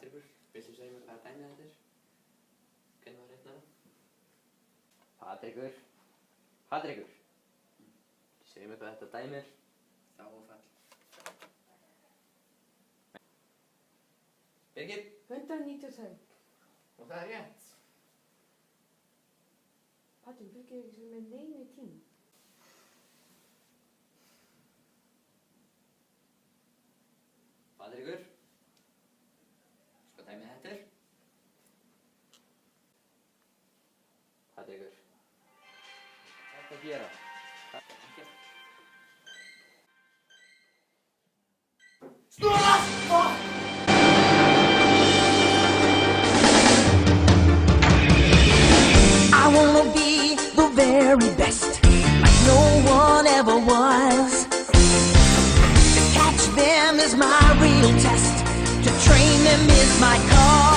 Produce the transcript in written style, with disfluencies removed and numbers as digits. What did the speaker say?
Patrekur, viltu segja mér hvaða dæmi þetta er? Hvernig var reiknað það? Patrekur. Patrekur. Segðu mér hvað þetta dæmi er. Þá og fall. Birgir. 192. Og það er rétt. Patrik fylgir ekki sem með neinu tíma. Patrekur. Sko dæmið þetta er? Patrekur. Hvað er þetta að gera? Ekkert. I wanna be the very best, like no one ever was. To catch them is my real test, to train them is my cause.